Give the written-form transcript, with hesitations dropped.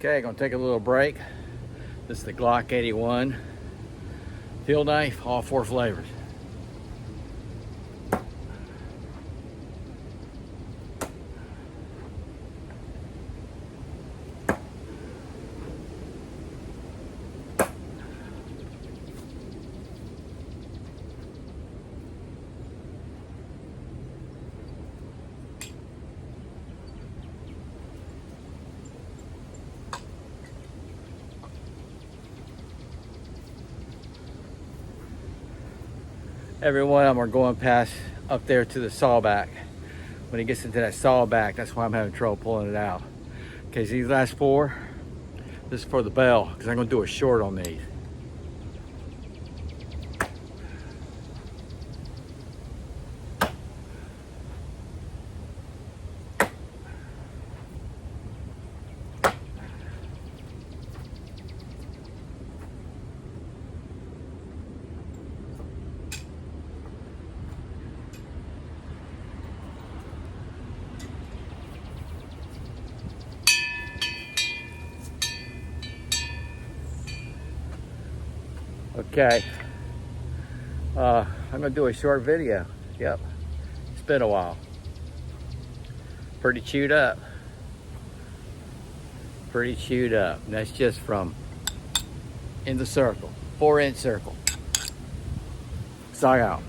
Okay, gonna take a little break. This is the Glock 81 field knife, all 4 flavors. Every one of them are going past up there to the sawback. When it gets into that sawback, that's why I'm having trouble pulling it out. Okay, so these last 4, this is for the bell, because I'm gonna do a short on these. Okay, I'm gonna do a short video. Yep, it's been a while. Pretty chewed up. Pretty chewed up. And that's just from in the circle, 4-inch circle. Sog out.